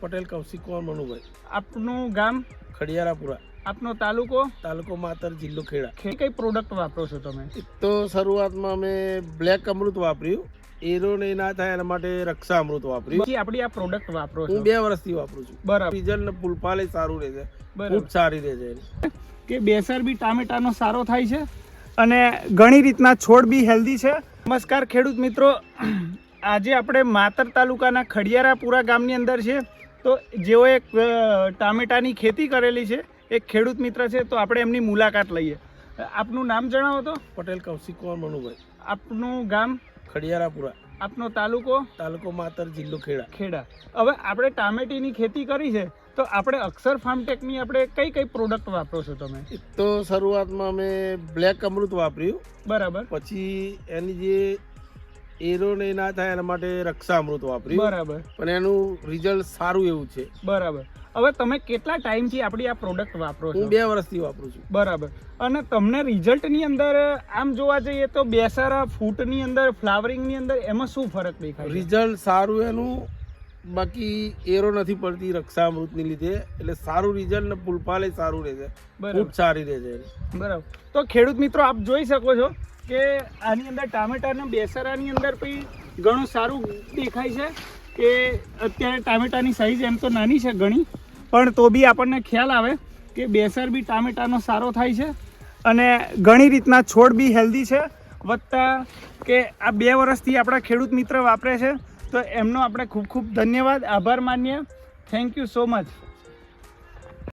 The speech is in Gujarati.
પટેલ કૌશિક કુમાર મનુભાઈ, આપનું ગામ, ખડિયારાપુરા, આપનો તાલુકો, તાલુકો માતર, જિલ્લો ખેડા. કઈ પ્રોડક્ટ વાપરો છો તમે? એક તો શરૂઆતમાં અમે બ્લેક અમૃત વાપર્યું, એરો નહીં ના થાય એના માટે રક્ષા અમૃત વાપર્યું. પછી આપણી આ પ્રોડક્ટ વાપરો છો? હું 2 વર્ષથી વાપરું છું. બરાબર. રિઝલ્ટ ને ફૂલફાલે સારું રહે છે, બરાબર. ફૂટ સારી રહે છે. કે બેસર બી ટામેટાનો સારો થાય છે અને ઘણી રીતના છોડ બી હેલ્ધી છે. નમસ્કાર ખેડૂત મિત્રો, આજે આપણે માતર તાલુકાના ખડિયારાપુરા ગામની અંદર છે. તો જેઓએ ટામેટાની ખેતી કરેલી છે, એક ખેડૂત મિત્ર છે, તો આપણે એમની મુલાકાત લઈએ. આપનું નામ જણાવો તો? પટેલ કૌશિક કુમાર મનુભાઈ, આપનું ગામ, ખડિયારાપુરા, આપનો તાલુકો, તાલુકો માતર, જિલ્લો ખેડા. ખેડા. હવે આપણે ટામેટીની ખેતી કરી છે, તો આપણે અક્ષર ફાર્મટેકની આપણે કઈ કઈ પ્રોડક્ટ વાપરો છો તમે? એક તો શરૂઆતમાં અમે બ્લેક અમૃત વાપર્યું, બરાબર. પછી એની જે એરો નહીં ના થાય એના માટે રક્ષા અમૃત વાપર્યું, બરાબર. પણ એનું રિઝલ્ટ સારું એવું છે. બરાબર. હવે તમે કેટલા ટાઈમથી આપણી આ પ્રોડક્ટ વાપરો છો? હું 2 વર્ષથી વાપરું છું. બરાબર. અને તમને રિઝલ્ટની અંદર આમ જોવા જઈએ તો બેસારા ફૂટની અંદર, ફ્લાવરિંગની અંદર એમાં શું ફરક દેખાય? રિઝલ્ટ સારું એનું, બાકી એરો નથી પડતી રક્ષા અમૃતની લીધે, એટલે સારું રિઝલ્ટ ને ફૂલફાલે સારું રહે છે, બરાબર. ફૂટ સારી રહે છે. બરાબર. તો ખેડૂત મિત્રો, આપ જોઈ શકો છો કે આની અંદર ટામેટાના બેસરાની અંદર પછી ઘણું સારું દેખાય છે કે અત્યારે ટામેટાની સાઈઝ એમ તો નાની છે ઘણી, પણ તો બી આપણને ખ્યાલ આવે કે બેસર બી ટામેટાનો સારો થાય છે અને ઘણી રીતના છોડ બી હેલ્ધી છે. વત્તા કે આ 2 વર્ષથી આપણા ખેડૂત મિત્ર વાપરે છે, તો એમનો આપણે ખૂબ ખૂબ ધન્યવાદ, આભાર માનીએ. Thank you so much.